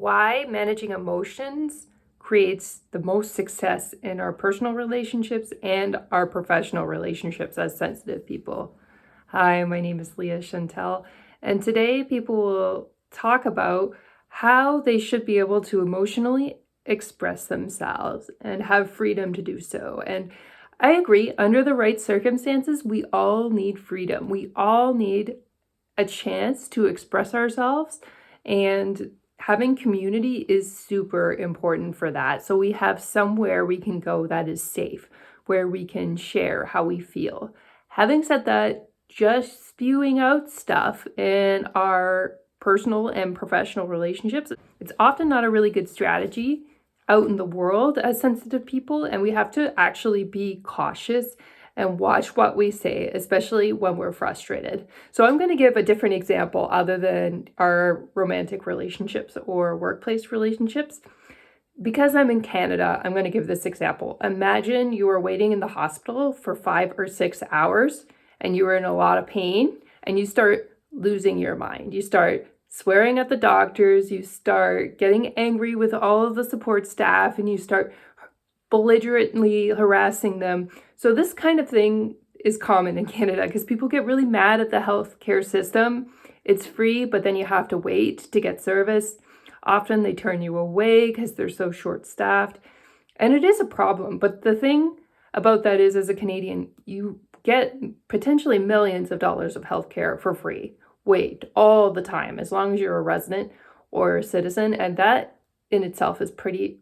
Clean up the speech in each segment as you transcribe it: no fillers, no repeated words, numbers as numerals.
why managing emotions creates the most success in our personal relationships and our professional relationships as sensitive people. Hi, my name is Leah Chantel, and today people will talk about how they should be able to emotionally express themselves and have freedom to do so. And I agree, under the right circumstances, we all need freedom. We all need a chance to express ourselves, and having community is super important for that. So we have somewhere we can go that is safe, where we can share how we feel. Having said that, just spewing out stuff in our personal and professional relationships, it's often not a really good strategy out in the world as sensitive people, and we have to actually be cautious and watch what we say, especially when we're frustrated. So I'm going to give a different example other than our romantic relationships or workplace relationships. Because I'm in Canada, I'm going to give this example. Imagine you are waiting in the hospital for 5 or 6 hours and you are in a lot of pain and you start losing your mind. You start swearing at the doctors, you start getting angry with all of the support staff, and you start belligerently harassing them. So this kind of thing is common in Canada because people get really mad at the healthcare system. It's free, but then you have to wait to get service. Often they turn you away because they're so short-staffed. And it is a problem. But the thing about that is, as a Canadian, you get potentially millions of dollars of healthcare for free. Wait, all the time, as long as you're a resident or a citizen. And that in itself is pretty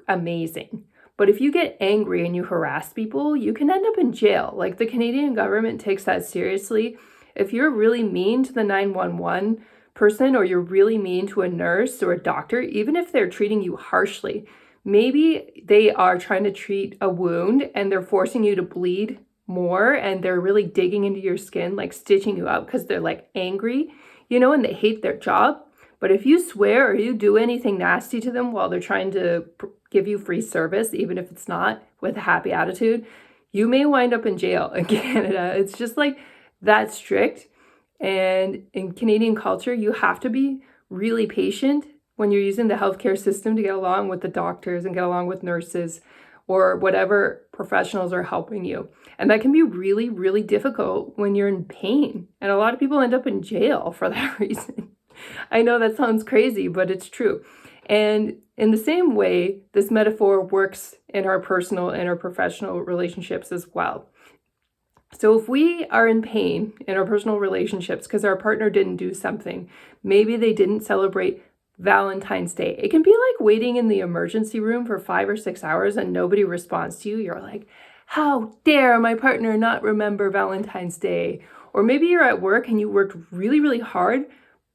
amazing. But if you get angry and you harass people, you can end up in jail. Like, the Canadian government takes that seriously. If you're really mean to the 911 person, or you're really mean to a nurse or a doctor, even if they're treating you harshly, maybe they are trying to treat a wound and they're forcing you to bleed more, and they're really digging into your skin, like stitching you up because they're like angry, and they hate their job. But if you swear or you do anything nasty to them while they're trying to give you free service, even if it's not with a happy attitude, you may wind up in jail in Canada. It's just like that strict. And in Canadian culture, you have to be really patient when you're using the healthcare system to get along with the doctors and get along with nurses or whatever professionals are helping you. And that can be really, really difficult when you're in pain. And a lot of people end up in jail for that reason. I know that sounds crazy, but it's true. And in the same way, this metaphor works in our personal and our professional relationships as well. So if we are in pain in our personal relationships because our partner didn't do something, maybe they didn't celebrate Valentine's Day. It can be like waiting in the emergency room for 5 or 6 hours and nobody responds to you. You're like, how dare my partner not remember Valentine's Day? Or maybe you're at work and you worked really, really hard,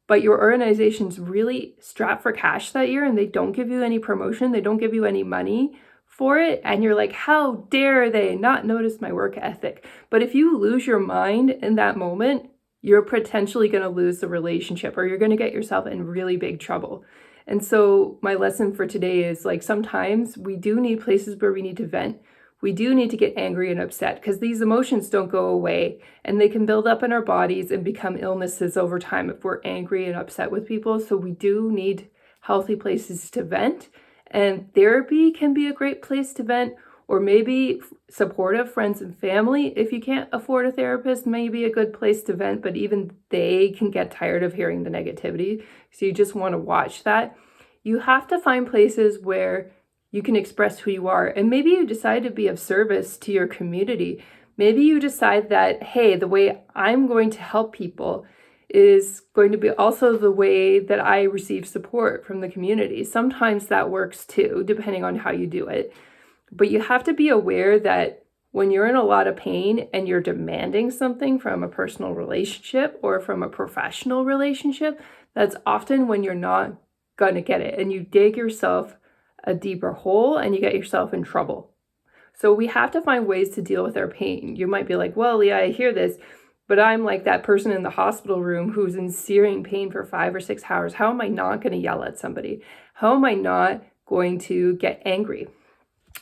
but your organization's really strapped for cash that year and they don't give you any promotion, they don't give you any money for it, and you're like, how dare they not notice my work ethic? But if you lose your mind in that moment, you're potentially going to lose the relationship, or you're going to get yourself in really big trouble. And so my lesson for today is, like, sometimes we do need places where we need to vent. We do need to get angry and upset because these emotions don't go away, and they can build up in our bodies and become illnesses over time if we're angry and upset with people. So we do need healthy places to vent, and therapy can be a great place to vent, or maybe supportive friends and family. If you can't afford a therapist, maybe a good place to vent, but even they can get tired of hearing the negativity. So you just want to watch that. You have to find places where you can express who you are. And maybe you decide to be of service to your community. Maybe you decide that, hey, the way I'm going to help people is going to be also the way that I receive support from the community. Sometimes that works too, depending on how you do it. But you have to be aware that when you're in a lot of pain and you're demanding something from a personal relationship or from a professional relationship, that's often when you're not going to get it. And you dig yourself a deeper hole and you get yourself in trouble. So we have to find ways to deal with our pain. You might be like, well, Leah, I hear this, but I'm like that person in the hospital room who's in searing pain for 5 or 6 hours. How am I not going to yell at somebody? How am I not going to get angry?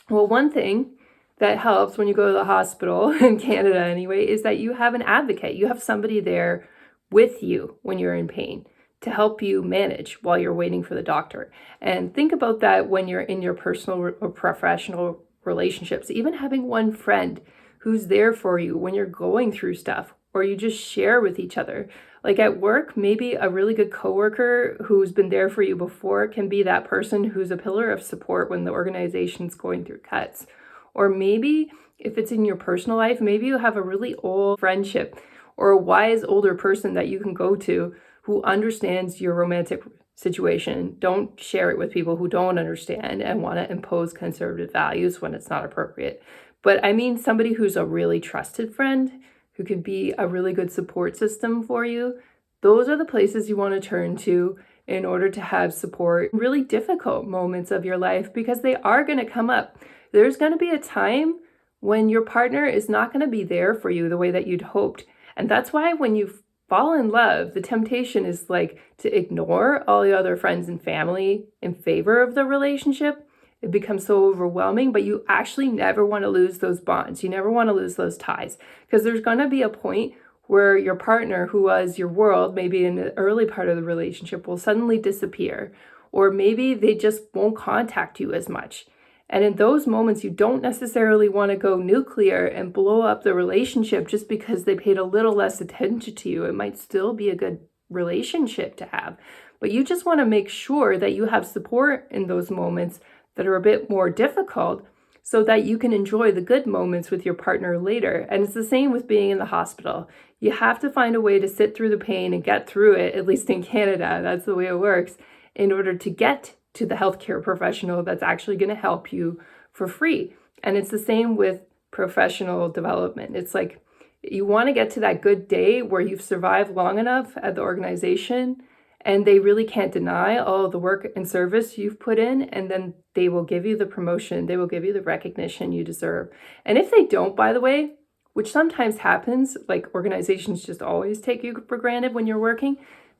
Well, one thing that helps when you go to the hospital, in Canada anyway, is that you have an advocate. You have somebody there with you when you're in pain to help you manage while you're waiting for the doctor. And think about that when you're in your personal or professional relationships, even having one friend who's there for you when you're going through stuff, or you just share with each other. Like at work, maybe a really good coworker who's been there for you before can be that person who's a pillar of support when the organization's going through cuts. Or maybe if it's in your personal life, maybe you have a really old friendship or a wise older person that you can go to who understands your romantic situation. Don't share it with people who don't understand and want to impose conservative values when it's not appropriate. But I mean somebody who's a really trusted friend, who could be a really good support system for you. Those are the places you want to turn to in order to have support in really difficult moments of your life, because they are going to come up. There's going to be a time when your partner is not going to be there for you the way that you'd hoped. And that's why when you fall in love, the temptation is like to ignore all the other friends and family in favor of the relationship. It becomes so overwhelming, but you actually never want to lose those bonds. You never want to lose those ties, because there's going to be a point where your partner, who was your world, maybe in the early part of the relationship, will suddenly disappear, or maybe they just won't contact you as much. And in those moments, you don't necessarily want to go nuclear and blow up the relationship just because they paid a little less attention to you. It might still be a good relationship to have, but you just want to make sure that you have support in those moments that are a bit more difficult, so that you can enjoy the good moments with your partner later. And it's the same with being in the hospital. You have to find a way to sit through the pain and get through it, at least in Canada, that's the way it works, in order to get to the healthcare professional that's actually going to help you for free. And it's the same with professional development. It's like you want to get to that good day where you've survived long enough at the organization and they really can't deny all the work and service you've put in, and then they will give you the promotion, they will give you the recognition you deserve. And if they don't, by the way, which sometimes happens, like organizations just always take you for granted when you're working,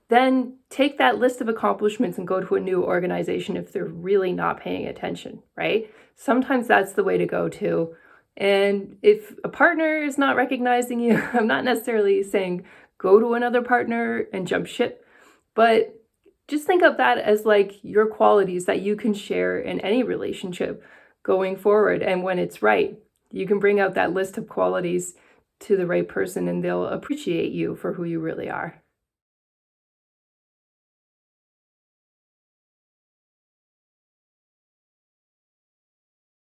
then take that list of accomplishments and go to a new organization if they're really not paying attention, right? Sometimes that's the way to go too. And if a partner is not recognizing you, I'm not necessarily saying go to another partner and jump ship, but just think of that as like your qualities that you can share in any relationship going forward. And when it's right, you can bring out that list of qualities to the right person and they'll appreciate you for who you really are.